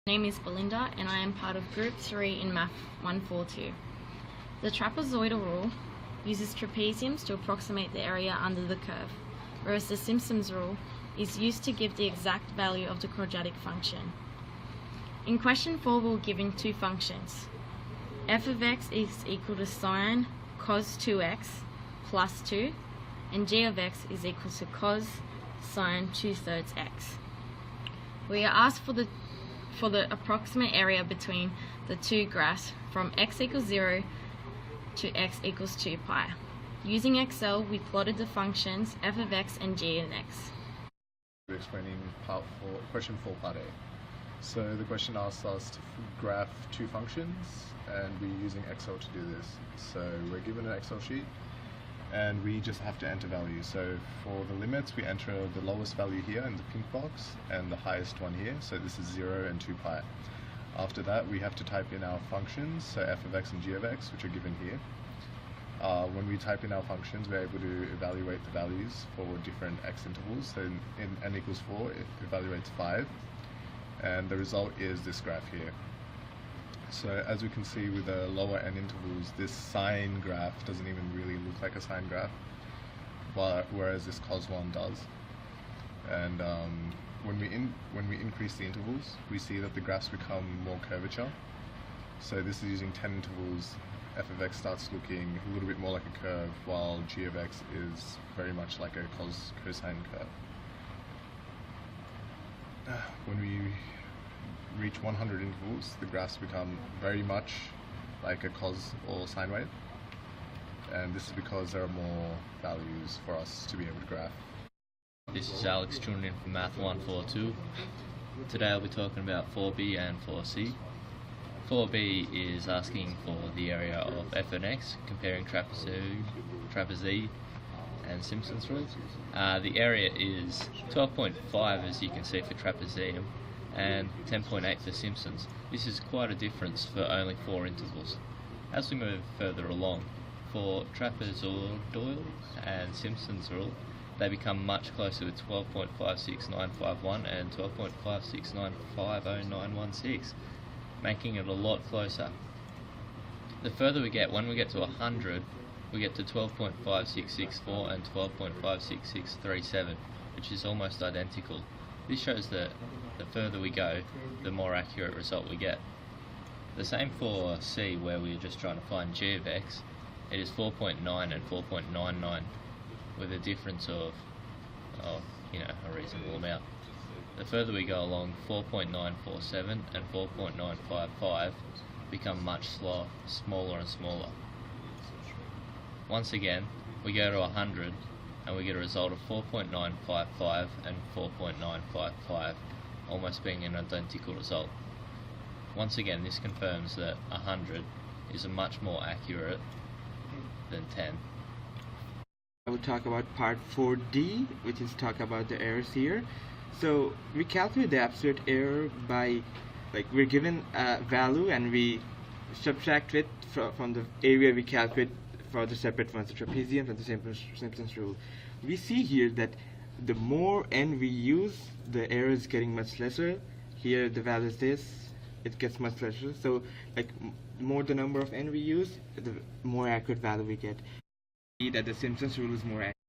My name is Belinda and I am part of Group 3 in Math 142. The trapezoidal rule uses trapeziums to approximate the area under the curve, whereas the Simpson's rule is used to give the exact value of the quadratic function. In question 4 we were given two functions. f of x is equal to sine cos 2x plus 2 and g of x is equal to cos sine 2/3 x. We are asked for the approximate area between the two graphs from x equals 0 to x equals 2 pi. Using Excel, we plotted the functions f of x and g of x. We're explaining question 4 part A. So the question asks us to graph two functions and we're using Excel to do this. So we're given an Excel sheet and we just have to enter values. So for the limits we enter the lowest value here in the pink box and the highest one here, so this is 0 and 2 pi. After that we have to type in our functions, so f of x and g of x, which are given here. When we type in our functions we're able to evaluate the values for different x intervals. So in n equals 4 it evaluates 5 and the result is this graph here. So as we can see with the lower n intervals, this sine graph doesn't even really look like a sine graph, whereas this cos one does. And when we increase the intervals, we see that the graphs become more curvature. So this is using 10 intervals, f of x starts looking a little bit more like a curve, while g of x is very much like a cosine curve. When we reach 100 intervals, the graphs become very much like a cos or sine wave, and this is because there are more values for us to be able to graph. This is Alex tuning in from Math 142. Today I'll be talking about 4b and 4c. 4b is asking for the area of f and x, comparing trapezoid and Simpson's rule. The area is 12.5 as you can see for trapezium and 10.8 for Simpsons. This is quite a difference for only 4 intervals. As we move further along, for trapezoidal and Simpson's rule, they become much closer with 12.56951 and 12.569500916, making it a lot closer. The further we get, when we get to 100, we get to 12.5664 and 12.56637, which is almost identical. This shows that the further we go, the more accurate result we get. The same for C, where we're just trying to find g of x. It is 4.9 and 4.99, with a difference of a reasonable amount. The further we go along, 4.947 and 4.955 become much smaller and smaller. Once again, we go to 100 and we get a result of 4.955 and 4.955, almost being an identical result. Once again, this confirms that 100 is a much more accurate than 10. I will talk about part 4D, which is talk about the errors here. So we calculate the absolute error by, we're given a value and we subtract it from the area we calculate for the separate ones, the trapezium and the Simpson's rule. We see here that the more n we use, the error is getting much lesser. Here the value is this, it gets much lesser. So more the number of n we use, the more accurate value we get. See that the Simpson's rule is more accurate.